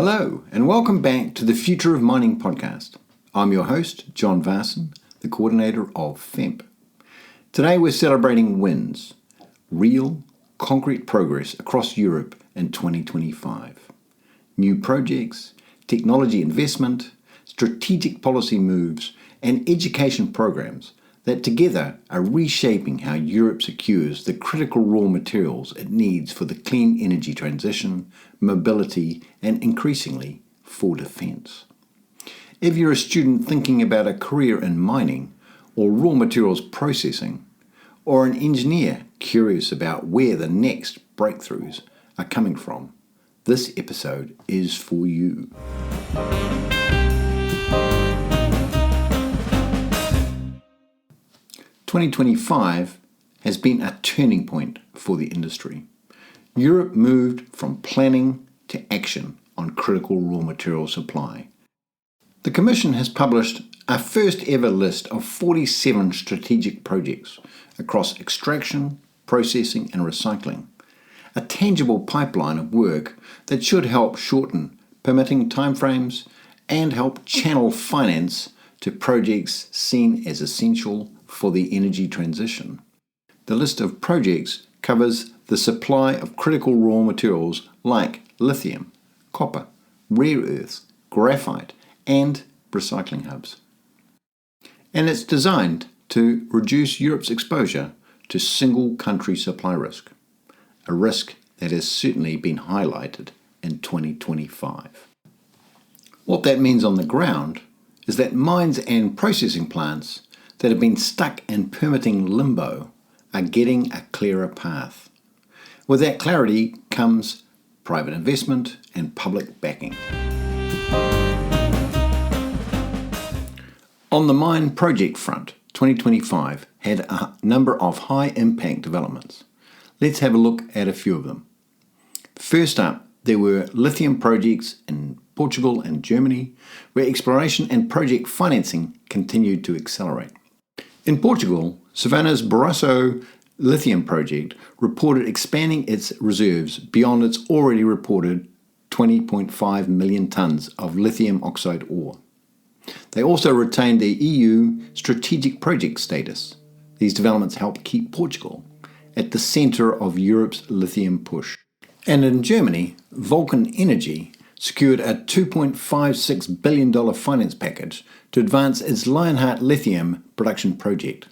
Hello, and welcome back to the Future of Mining podcast. I'm your host, John Varson, the coordinator of FEMP. Today we're celebrating wins, real, concrete progress across Europe in 2025. New projects, technology investment, strategic policy moves, and education programs that together are reshaping how Europe secures the critical raw materials it needs for the clean energy transition, mobility, and increasingly for defence. If you're a student thinking about a career in mining or raw materials processing, or an engineer curious about where the next breakthroughs are coming from, this episode is for you. 2025 has been a turning point for the industry. Europe moved from planning to action on critical raw material supply. The Commission has published a first ever list of 47 strategic projects across extraction, processing and recycling, a tangible pipeline of work that should help shorten permitting timeframes and help channel finance to projects seen as essential for the energy transition. The list of projects covers the supply of critical raw materials like lithium, copper, rare earths, graphite, and recycling hubs. And it's designed to reduce Europe's exposure to single country supply risk, a risk that has certainly been highlighted in 2025. What that means on the ground is that mines and processing plants that have been stuck in permitting limbo are getting a clearer path. With that clarity comes private investment and public backing. On the mine project front, 2025 had a number of high-impact developments. Let's have a look at a few of them. First up, there were lithium projects in Portugal and Germany, where exploration and project financing continued to accelerate. In Portugal, Savannah's Barosso lithium project reported expanding its reserves beyond its already reported 20.5 million tonnes of lithium oxide ore. They also retained their EU strategic project status. These developments help keep Portugal at the centre of Europe's lithium push. And in Germany, Vulcan Energy secured a $2.56 billion finance package to advance its Lionheart lithium production project.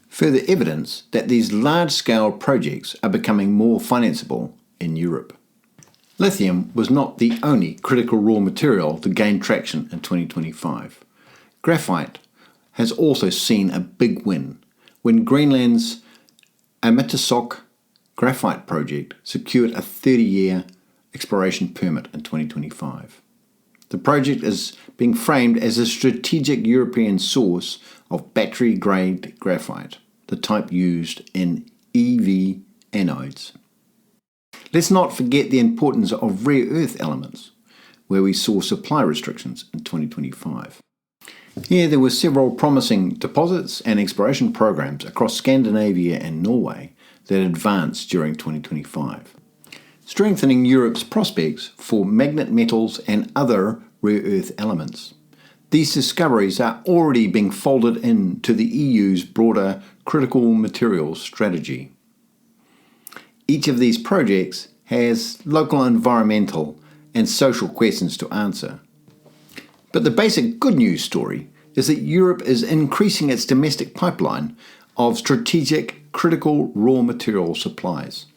Further evidence that these large-scale projects are becoming more financeable in Europe. Lithium was not the only critical raw material to gain traction in 2025. Graphite has also seen a big win when Greenland's Amitsoq graphite project secured a 30-year exploration permit in 2025. The project is being framed as a strategic European source of battery-grade graphite, the type used in EV anodes. Let's not forget the importance of rare earth elements, where we saw supply restrictions in 2025. Here there were several promising deposits and exploration programs across Scandinavia and Norway that advanced during 2025, strengthening Europe's prospects for magnet metals and other rare earth elements. These discoveries are already being folded into the EU's broader critical materials strategy. Each of these projects has local environmental and social questions to answer. But the basic good news story is that Europe is increasing its domestic pipeline of strategic critical raw material supplies.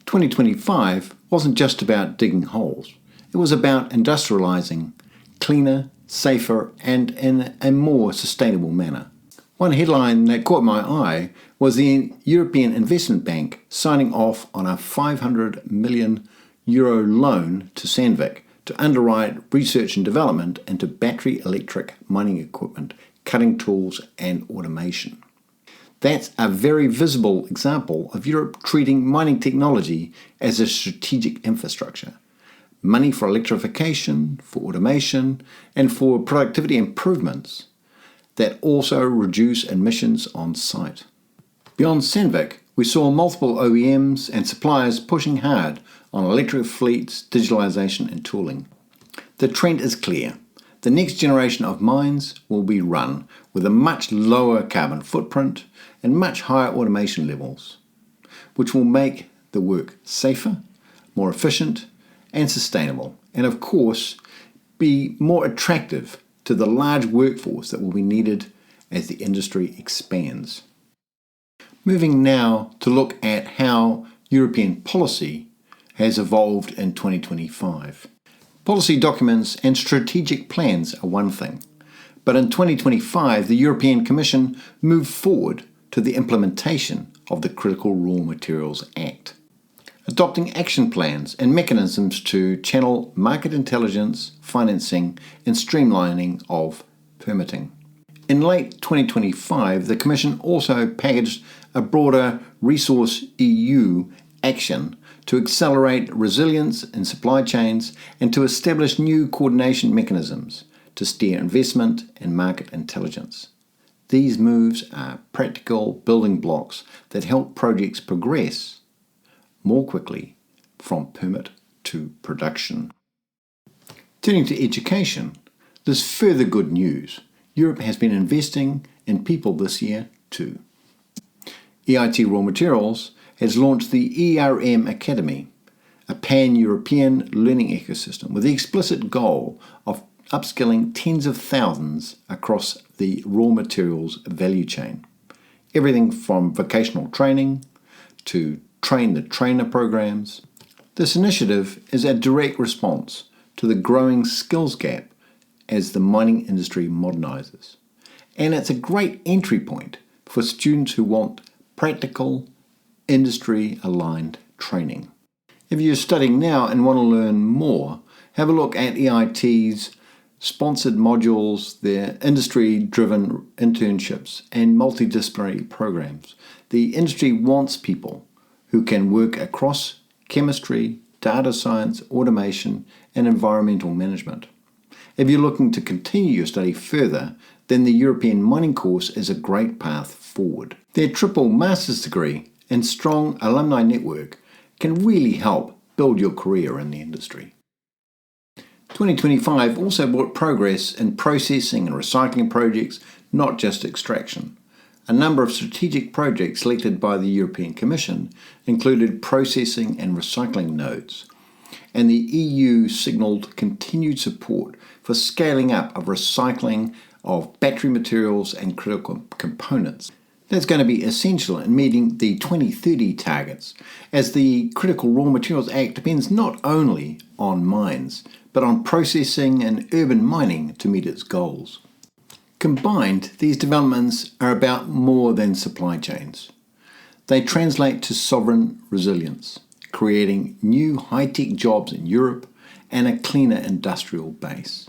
2025 wasn't just about digging holes. It was about industrializing cleaner, safer, and in a more sustainable manner. One headline that caught my eye was the European Investment Bank signing off on a €500 million loan to Sandvik to underwrite research and development into battery electric mining equipment, cutting tools, and automation. That's a very visible example of Europe treating mining technology as a strategic infrastructure. Money for electrification, for automation, and for productivity improvements that also reduce emissions on site. Beyond Sandvik, We saw multiple OEMs and suppliers pushing hard on electric fleets, digitalisation and tooling. The trend is clear. The next generation of mines will be run with a much lower carbon footprint and much higher automation levels, which will make the work safer, more efficient and sustainable, and of course be more attractive to the large workforce that will be needed as the industry expands. Moving now to look at how European policy has evolved in 2025. Policy documents and strategic plans are one thing, but in 2025 the European Commission moved forward to the implementation of the Critical Raw Materials Act, adopting action plans and mechanisms to channel market intelligence, financing and streamlining of permitting. In late 2025, the Commission also packaged a broader Resource EU action to accelerate resilience in supply chains and to establish new coordination mechanisms to steer investment and market intelligence. These moves are practical building blocks that help projects progress more quickly from permit to production. Turning to education, there's further good news. Europe has been investing in people this year too. EIT Raw Materials has launched the ERM Academy, a pan-European learning ecosystem with the explicit goal of upskilling tens of thousands across the raw materials value chain. Everything from vocational training to train-the-trainer programs. This initiative is a direct response to the growing skills gap as the mining industry modernizes. And it's a great entry point for students who want practical, industry-aligned training. If you're studying now and want to learn more, have a look at EIT's sponsored modules, their industry-driven internships, and multidisciplinary programs. The industry wants people who can work across chemistry, data science, automation, and environmental management. If you're looking to continue your study further, then the European Mining course is a great path forward. Their triple master's degree and strong alumni network can really help build your career in the industry. 2025 also brought progress in processing and recycling projects, not just extraction. A number of strategic projects selected by the European Commission included processing and recycling nodes, and the EU signalled continued support for scaling up of recycling of battery materials and critical components. That's going to be essential in meeting the 2030 targets, as the Critical Raw Materials Act depends not only on mines, but on processing and urban mining to meet its goals. Combined, these developments are about more than supply chains. They translate to sovereign resilience, creating new high-tech jobs in Europe and a cleaner industrial base.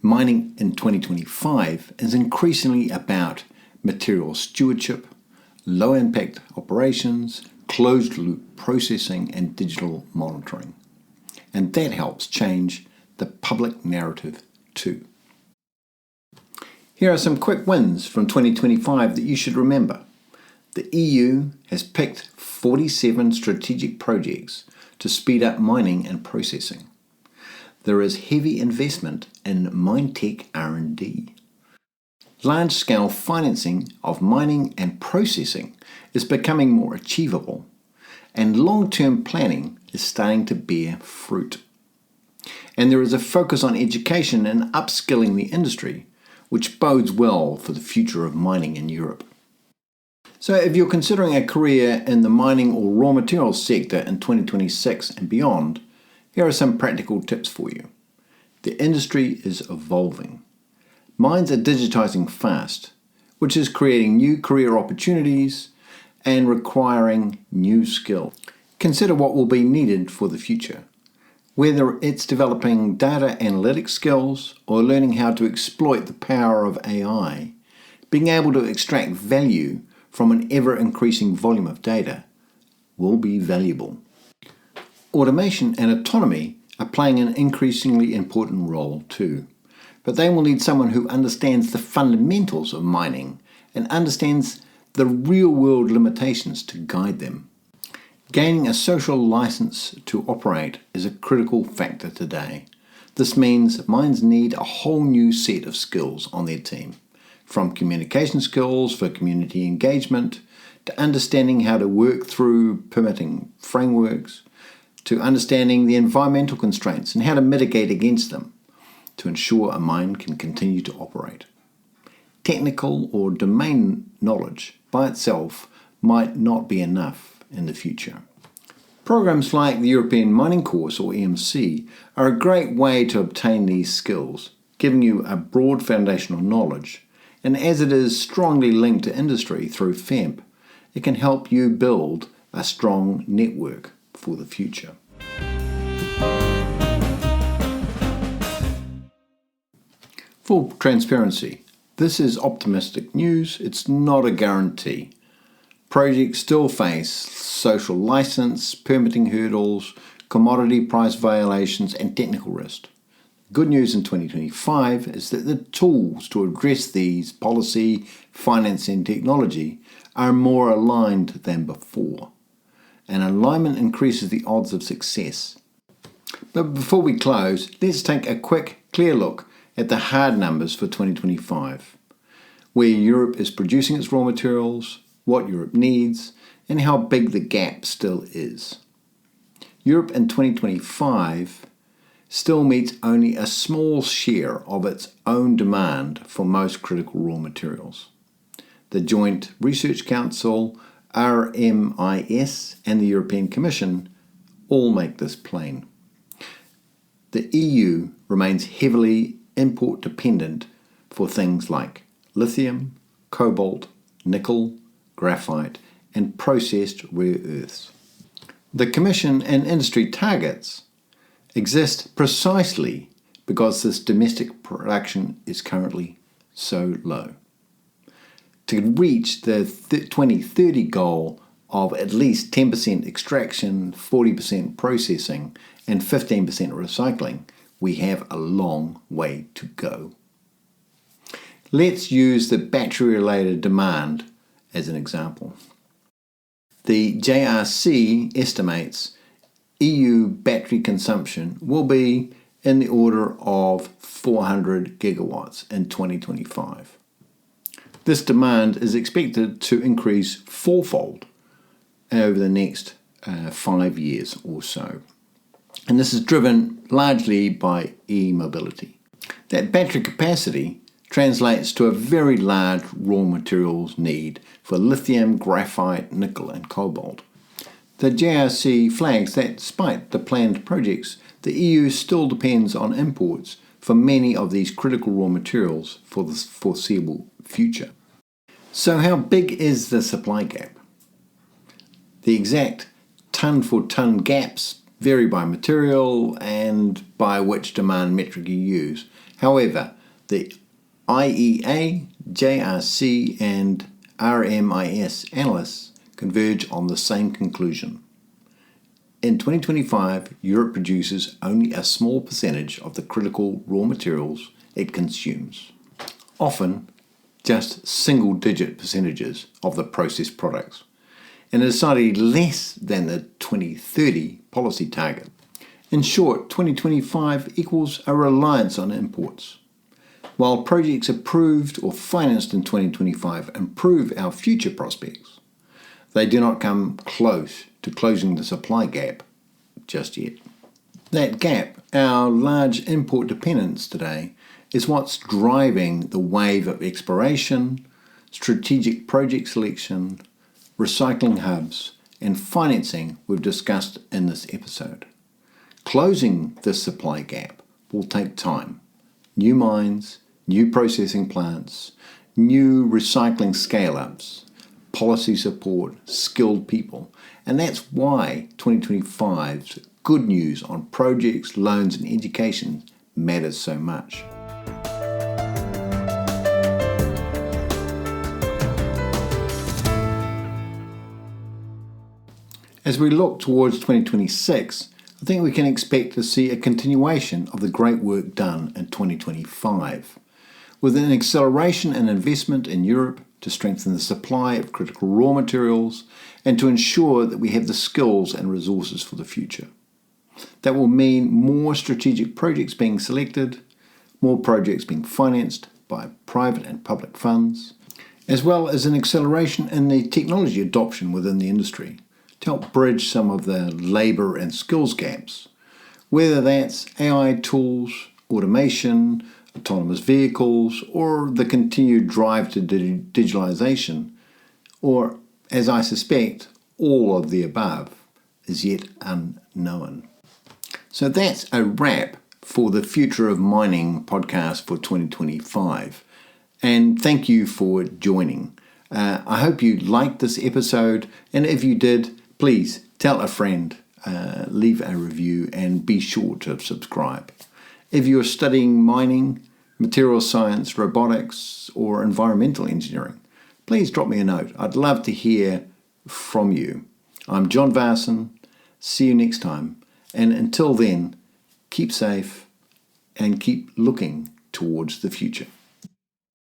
Mining in 2025 is increasingly about material stewardship, low-impact operations, closed-loop processing, and digital monitoring. And that helps change the public narrative too. Here are some quick wins from 2025 that you should remember. The EU has picked 47 strategic projects to speed up mining and processing. There is heavy investment in mine tech R&D. Large-scale financing of mining and processing is becoming more achievable, and long-term planning is starting to bear fruit. And there is a focus on education and upskilling the industry, which bodes well for the future of mining in Europe. So if you're considering a career in the mining or raw materials sector in 2026 and beyond, here are some practical tips for you. The industry is evolving. Mines are digitizing fast, which is creating new career opportunities and requiring new skills. Consider what will be needed for the future. Whether it's developing data analytics skills or learning how to exploit the power of AI, being able to extract value from an ever-increasing volume of data will be valuable. Automation and autonomy are playing an increasingly important role too, but they will need someone who understands the fundamentals of mining and understands the real-world limitations to guide them. Gaining a social license to operate is a critical factor today. This means mines need a whole new set of skills on their team, from communication skills for community engagement, to understanding how to work through permitting frameworks, to understanding the environmental constraints and how to mitigate against them to ensure a mine can continue to operate. Technical or domain knowledge by itself might not be enough in the future. Programs like the European Mining Course, or EMC, are a great way to obtain these skills, giving you a broad foundational knowledge, and as it is strongly linked to industry through FEMP, it can help you build a strong network for the future. Full transparency. This is optimistic news. It's not a guarantee. Projects still face social license, permitting hurdles, commodity price violations, and technical risk. Good news in 2025 is that the tools to address these policy, finance, and technology are more aligned than before. And alignment increases the odds of success. But before we close, let's take a quick, clear look at the hard numbers for 2025, where Europe is producing its raw materials, what Europe needs, and how big the gap still is. Europe in 2025 still meets only a small share of its own demand for most critical raw materials. The Joint Research Council, RMIS, and the European Commission all make this plain. The EU remains heavily import dependent for things like lithium, cobalt, nickel, graphite, and processed rare earths. The Commission and industry targets exist precisely because this domestic production is currently so low. To reach the 2030 goal of at least 10% extraction, 40% processing, and 15% recycling, we have a long way to go. Let's use the battery-related demand as an example. The JRC estimates EU battery consumption will be in the order of 400 gigawatts in 2025. This demand is expected to increase fourfold over the next 5 years or so. And this is driven largely by e-mobility. That battery capacity translates to a very large raw materials need for lithium, graphite, nickel, and cobalt. The JRC flags that despite the planned projects, the EU still depends on imports for many of these critical raw materials for the foreseeable future. So how big is the supply gap? The exact ton-for-ton gaps vary by material and by which demand metric you use. However, the IEA, JRC, and RMIS analysts converge on the same conclusion. In 2025, Europe produces only a small percentage of the critical raw materials it consumes, often just single-digit percentages of the processed products, and is slightly less than the 2030 policy target. In short, 2025 equals a reliance on imports. While projects approved or financed in 2025 improve our future prospects, they do not come close to closing the supply gap just yet. That gap, our large import dependence today, is what's driving the wave of exploration, strategic project selection, recycling hubs, and financing we've discussed in this episode. Closing this supply gap will take time. New mines, new processing plants, new recycling scale-ups, policy support, skilled people, and that's why 2025's good news on projects, loans, and education matters so much. As we look towards 2026, I think we can expect to see a continuation of the great work done in 2025, with an acceleration in investment in Europe to strengthen the supply of critical raw materials and to ensure that we have the skills and resources for the future. That will mean more strategic projects being selected, more projects being financed by private and public funds, as well as an acceleration in the technology adoption within the industry to help bridge some of the labour and skills gaps, whether that's AI tools, automation, autonomous vehicles, or the continued drive to digitalisation, or, as I suspect, all of the above is yet unknown. So that's a wrap for the Future of Mining podcast for 2025. And thank you for joining. I hope you liked this episode, and if you did, please tell a friend, leave a review, and be sure to subscribe. If you're studying mining, material science, robotics, or environmental engineering, please drop me a note. I'd love to hear from you. I'm John Varson. See you next time. And until then, keep safe and keep looking towards the future.